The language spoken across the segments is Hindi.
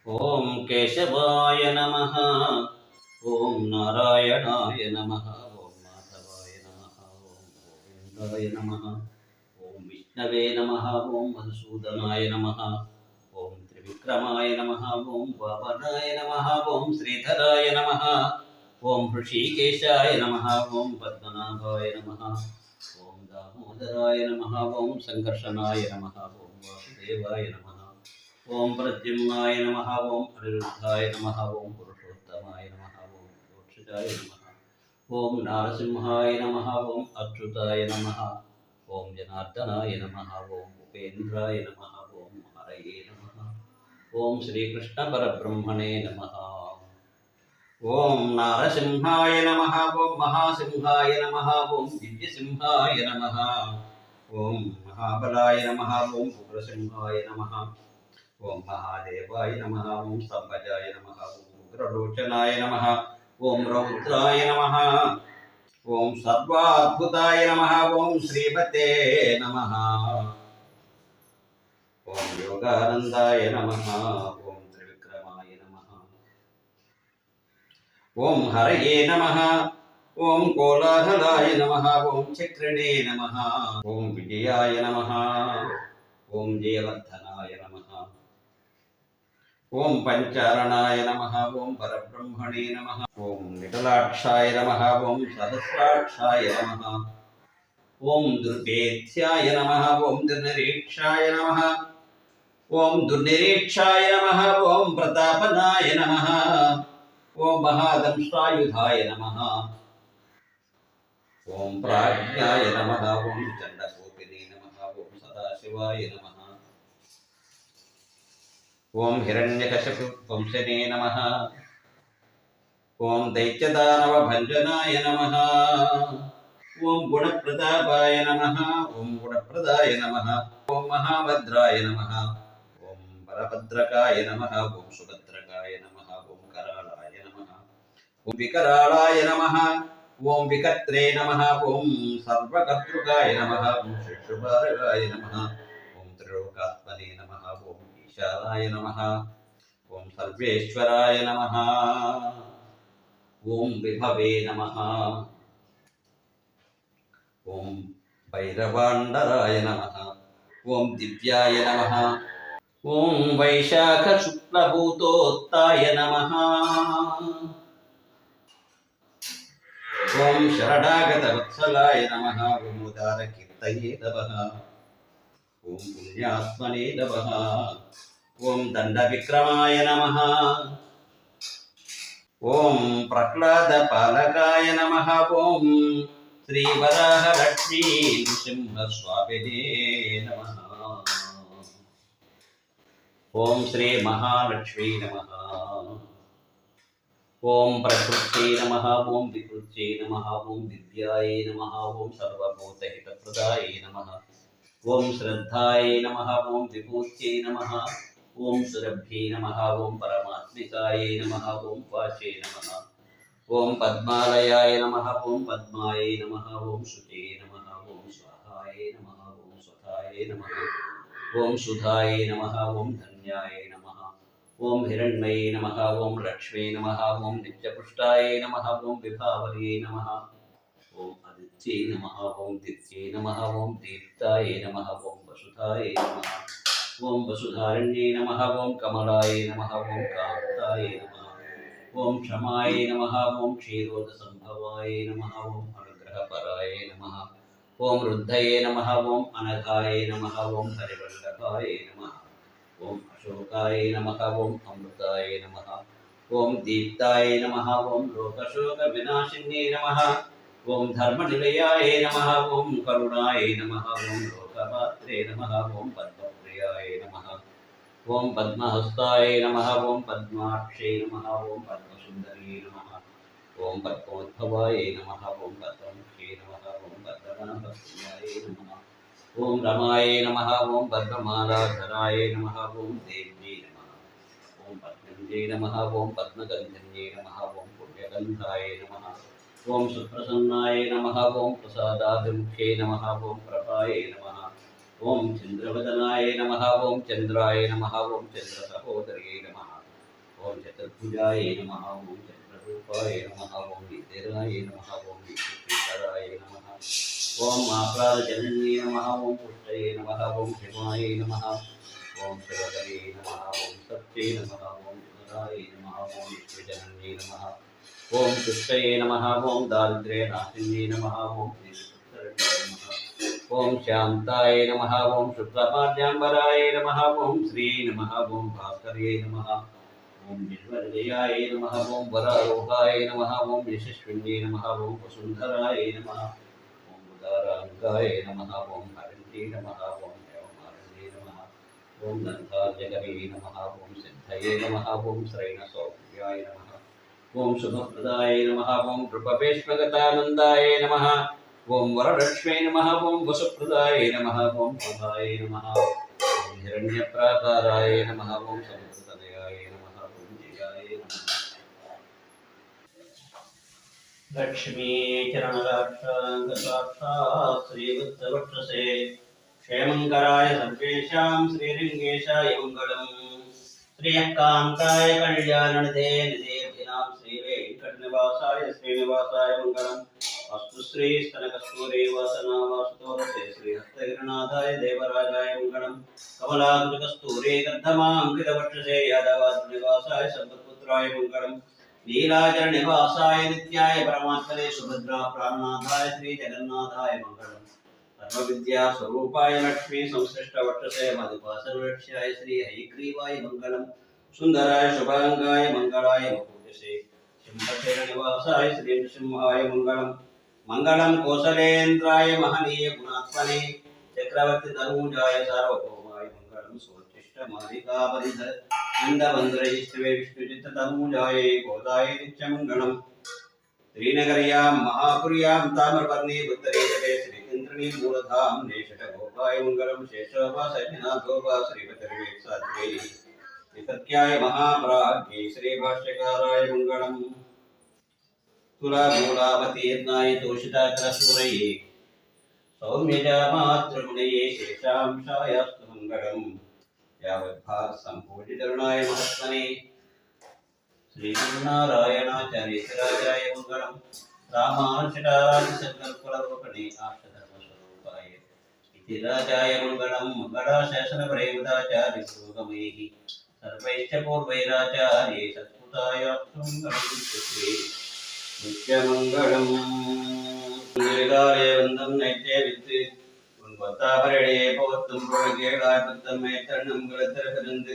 ओम केशवाय नमः। ओम नारायणाय नमः। ओम माधवाय नमः। ओम गोविंदाय नमः। ओम विष्णवे नमः। ओम मधुसूदनाय नमः। ओम त्रिविक्रमाय नमः। ओम वामनाय नमः। ओम श्रीधराय नमः। ओम ऋषिकेशाय नमः। ओम पद्मनाभाय नमः। ओम दामोदराय नमः। ओम संकर्षणाय नमः। ओम वासुदेवाय नमः। ओम प्रद्युम्नाय नमः। ओम अनिरुद्धाय नमः। ओम पुरुषोत्तमाय नमः। ओम मोक्षजाय नमः। ओम नारसिंहाय नमः। ओम अच्युताय नमः। ओम जनार्दनाय नमः। ओम उपेन्द्राय नमः। ओम हरये नमः। ओम श्रीकृष्ण परब्रह्मणे नमः। ओम नारसिंहाय नमः। ओम महासिंहाय नमः। ओम दिव्यसिंहाय नमः। ओम महाबलाय नमः। ओम उग्रसिंहाय नमः। ओम महादेवाय नमः। ओम स्तंभजाय नमः। ओम उग्रलोचनाय नमः। ओम रौद्राय नमः। ओम सर्वाद्भुताय नमः। ओम श्रीमते नमः। ओम योगानंदाय नमः। ओम त्रिविक्रमाय नमः। ओम हरये नमः। ओम कोलाहलाय नमः। ओम चक्रिणे नमः। ओम विजयाय नमः। ओम जयवर्धनाय नमः। ओम पंचारणाय नमः। ओम परब्रह्मणे नमः। ओम निटलाक्षाय नमः। ओम सहस्राक्षाय नमः। ओम दुर्भेद्याय नमः। ओम दुर्निरीक्षाय नमः। ओम दुर्निरीक्षाय नमः। ओम प्रतापनाय नमः। ओम महादंष्ट्रायुधाय नमः। ओम प्राज्ञाय नमः। ओम चंडकोपिने नमः। ओम सदाशिवाय नमः। ओम हिरण्यकशिपु वंशने नमः। ओम दैत्यदानवभञ्जनाय नमः। ओम गुणप्रतापाय नमः। ओम गुणप्रदाय नमः। ओम महाभद्राय नमः। ओम बलभद्रकाय नमः। ओम सुभद्रकाय नमः। ओम करालाय नमः। ओम विकरालाय नमः। ओम विकत्रे नमः। ओम सर्वकर्तृकाय नमः। ओम शिशुपालकाय नमः। ओम त्रिलोकात्मने नमः। ओम ईशानाय नमः। ओम सर्वेश्वराय नमः। ओम विभवे नमः। ओम भैरवाण्डराय नमः। ओम दिव्याय नमः। ओम वैशाख शुक्लभूतोत्ताय नमः। ओम शरणागतवत्सलाय नमः। ओम उदारकीर्तये नमः। ओम पुण्यात्मने नमः। ओम दण्डविक्रमाय नमः। ओम प्रह्लादपालकाय नमः। ओम श्रीवराहलक्ष्मी नृसिंहस्वामिने नमः। ओम श्री महालक्ष्मी नमः। ओम प्रकृत्यै नमः। ओम विकृत्यै नमः। ओम विद्यायै नमः। ओम सर्वभूतहितप्रदायै नमः। ओम श्रद्धायै नमः। ओम विभूत्यै नमः। ओम सुरभ्यै नमः। ओम परमात्मिकायै नमः। ओम वाचे नमः। ओम पद्मालयाय नमः। ओम पद्मायै नमः। ओम शुचे नमः। ओम स्वाहाय नमः। ओम स्वधाय नमः। ओम सुधाय नमः। ओम धन्याय नमः। ओम हिरण्मये नमः। ओम लक्ष्मी नमः। ओम नित्यपुष्टाय नमः। ओम विभावरे नमः। ओम आदित्ये नमः। ओम दित्ये नमः। ओम दीप्ताय नमः। ओम वसुधाय नमः। ओम वसुधारण्ये नमः। ओम कमलाय नमः। ओम कान्ताय नमः। ओम क्षमाय नमः। ओम क्षीरोदसंभवाय नमः। ओम अनुग्रहपराय नमः। ओम रुद्धये नमः। ओम अनघाय नमः। ओम हरिवल्लभाय नमः। ओम अशोकाय नमः। ओम अमृताय नमः। ओम दीप्ताय नमः। ओम लोकशोकविनाशिन्ये नमः। ओम धर्मनिलयाय नमः। ओम करुणाय नमः। ओम लोकपात्रे नमः। ओम पद्मप्रियाय नमः। ओम पद्महस्ताय नमः। ओम पद्माक्षे नमः। ओम पद्मसुंदरी नमः। ओम पद्मोद्भवाय नमः। ओम पद्ममुखे नमः। ओम पद्मनाभप्रियाय नमः। ओम रमाय नमः। ओम पद्ममालाधराय नमः। ओम देव्यै नमः। ओम पद्मन्ये नमः। ओम पद्मगन्धन्ये नमः। ओम पुण्यगन्धाय नमः। ओम सुप्रसन्नाय नमः। ओम प्रसादाभिमुखे नमः। ओम प्रभाय नमः। ओम चंद्रवदनाय नमः। ओम चंद्राय नमः। ओम चंद्रसहोदर्ये नमः। ओम चतुर्भुजाय नमः ओम चक्ररूपाय नमः ओम विद्याय नमः ओम विष्णुपीतराय नमः ओम आह्लादजनन्ये नमः ओम पुष्टये नमः ओम शिवाय नमः ओम शिवकरे नमः ओम सत्ये नमः ओम विमलाय नमः ओम विष्णुजनन्ये नमः ओम तुष्टये नमः ओम दारिद्र्यनाशिन्ये नमः ओम ओम शांताय नमः ओम शुक्लपाद्यांबराय नमः ओम श्री नमः ओम भास्कर्ये नमः ओम विश्वजयाय नमः ओम वरारोहाय नमः ओम यशस्विन्ये नमः ओम वसुंधराय नमः ओम उदारांगाय नमः ओम हरन्ये नमः ओम देवमारण्ये नमः ओम दन्तार्जकरे नमः ओम सिद्धये नमः ओम श्रैणसौभ्याय नमः ओम शुभप्रदाय नमः ओम कृपपेष्मगतानन्दाय नमः ओम वरलक्ष्मी नमः ओम वसुप्रदाय नमः ओम प्रभाय नमः ओम हिरण्यप्राकाराय नमः ओम समुद्रतनयाय नमः ओम जयाय नमः लक्ष्मी चरणदाक्षाङ्गसाक्षा श्रीवत्सवक्षसे क्षेमङ्कराय सर्वेषां श्रीरङ्गेशाय मङ्गलम् श्रियकान्ताय कल्याणनिधे निधेर्थिनां श्रीवेङ्कटनिवासाय श्रीनिवासाय मङ्गलम् अस्तु श्री स्तनकस्तूरी वासना वासुतोरसे श्रीहस्तगिरनाथाय देवराजाय मङ्गलम् कमलाकृतकस्तूरी गर्धमाङ्कितवक्षसे यादवाद्रिनिवासाय सम्पत्पुत्राय मङ्गलम् नीलाचलनिवासाय नित्याय परमात्मने सुभद्रा प्राणनाथाय श्रीजगन्नाथाय मङ्गलम् सर्वविद्यास्वरूपाय लक्ष्मी संश्लिष्टवक्षसे मधुपासनवक्ष्याय श्री हयग्रीवाय मङ्गलम् सुन्दराय शुभाङ्गाय मङ्गलाय मपूजसे सिंहशैलनिवासाय श्री नृसिंहाय मङ्गलम् मंगलम कौशलेन्द्राय महनीय गुणात्मने चक्रवर्ती तनूजाय सार्वभौमाय मंगलम सोचिष्ट मालिकापरिधर नंदबंधुरैस्त्वे विष्णुचित्त तनूजाय गोदाय नित्यमंगलम श्रीनगर्यां महापुर्यां ताम्रपर्णी उत्तरेतटे श्रीचन्द्रणी मूलधाम नेशट गोपाय मंगलम शेषोपासनाथोपा श्रीपतिर्वेक्षात्रे विसत्याय महाप्राज्ञे श्रीभाष्यकाराय मंगलम तुलामूलावतीर्णाय तोषिताग्रसूरये सौम्यजामातृमुनये शेषांशायास्तु मङ्गलम् यावद्भागसम्पूजितरुणाय महत्मने श्रीनारायणाचार्यराजाय मङ्गलम् रामानुजटाराजसङ्कल्पलरोपणे आष्टधर्मस्वरूपाय इति राजाय मङ्गलम् मङ्गलाशासनप्रेमदाचार्यपुरोगमैः सर्वैश्च पूर्वैराचार्ये सत्कृतायास्तु मङ्गलम् नित्यमंगलम वंदन नैत्य वित्ते उन पत्तापरड़े पोत्तुम पुरगेड़ाय पत्तम मैतरणम गलतरकरंद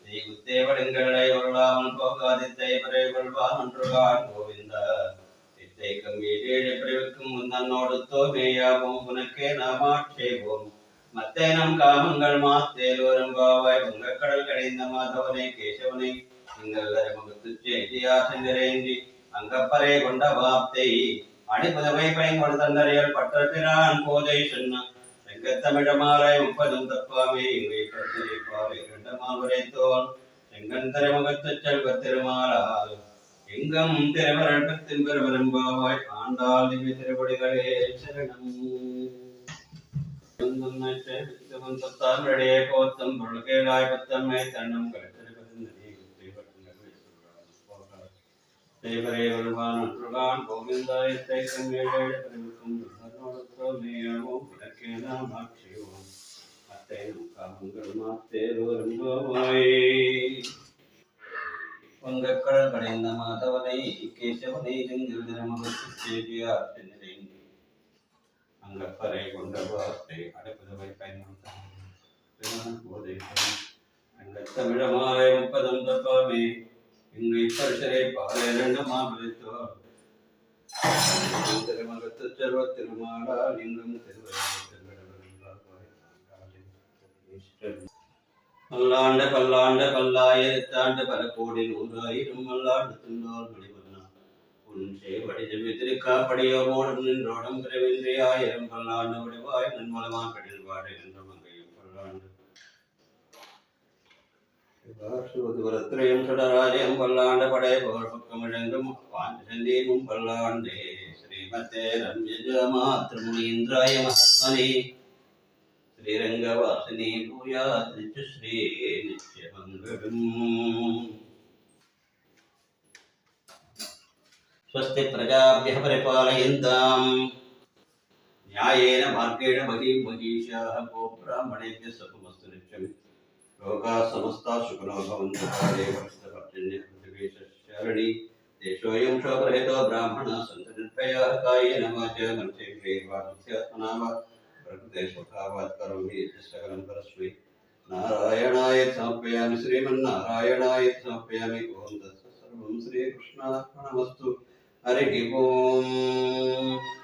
नी गुत्ते वडंगळै वरलामन पोगादित्ते परे वल्वान अंट्रुगान गोविंद इत्ते कंगेजे प्रविक्कम मुन्नोडुत्तो मेयावम उनके नामाक्षेवम मत्ते नम कामंगल मात्ते लोरंबावाय बंगकड़ल कडिंद माधवने केशवने इंगल्लर मगतुच्चे इतिहासंगरेंदी अंगपरे கொண்ட வார்த்தை அடிபதவை பயங்கொண்ட தந்தரையல் பட்டபிரான் போதை சொன்ன செங்கத்தமிழமாலை 30 தப்பாமே இவை பிரதிரை பாவை இரண்டமாவரை தோல் செங்கந்தர முகத்துச் செல்வ திருமாலால் எங்கும் திருவருள் பத்தின் பெருவரும்பாவாய் ஆண்டாள் திவ்ய திருவடிகளே சரணம் தமிழே போத்தம் பொருள்கேளாய் பத்தம்மை தன்னம் தேவரே வருவான் அன்றுகான் கோவிந்தாய தேக்கம் ஏழேழு பிறவிக்கும் நோடுத்தோமேயமும் பிறக்கேனாம் ஆட்சியோம் அத்தை காமங்கள் மாத்தேரோரம்போமாய் வங்கக்கடல் கடைந்த மாதவனை கேசவனை செங்கில் தினமகத்து சேதியார் சென்னிலேங்கி அங்கப்பறை கொண்ட வார்த்தை அடைப்பதவை பயன்படுத்த போதை அங்கத்தமிழமாலை 30 தப்பாமே இங்கு இப்பரிசரை பாலையிரண்டு மாபலித்தோ திருமகத்து செல்வ திருமாலா லிங்கம் பல்லாண்ட பல்லாண்ட பல்லாயிரத்தாண்டு பல கோடி 100,000 மல்லாண்டு துண்டோர் மணிவண்ணா உன் சேவடி செவித்திருக்காப்படியோ ஓடும் நின்றோடும் பிறவின்றி 1000 பல்லாண்டு வடிவாய் நன்மலமா கடல் வாடு என்ற மங்கையும் பல்லாண்டு சுடராஜயம் பல்லாண்ட படை போர் பக்கமிழங்கும் பாஞ்சந்தீமும் பல்லாண்டே ஸ்ரீமதே ரம்யஜமாத்ருமுனீந்திராய மஹத்மனே ஸ்ரீரங்கவாசினி பூயா திருச்சி ஸ்ரீ நித்யமங்கலம் स्वस्ति प्रजाभ्यः परिपालयन्ताम् न्यायेन मार्गेण महीं महिषाः गोब्राह्मणेभ्यः सुखमस्तु नित्यम् लोकाः समस्ताः सुखिनो भवन्तु काले वर्षपर्जन्यः पृथिवी सस्यारणी देशोऽयं शोकरहितो ब्राह्मणाः सन्तु निर्भयाः कायेन वाचा मनसेन्द्रियैर्वा बुद्ध्यात्मना वा प्रकृते स्वभावात् करोमि यत् सकलं परस्मै नारायणाय समर्पयामि श्रीमन्नारायणाय समर्पयामि ॐ तत्सत् सर्वं श्रीकृष्णार्पणमस्तु हरिः ओम्।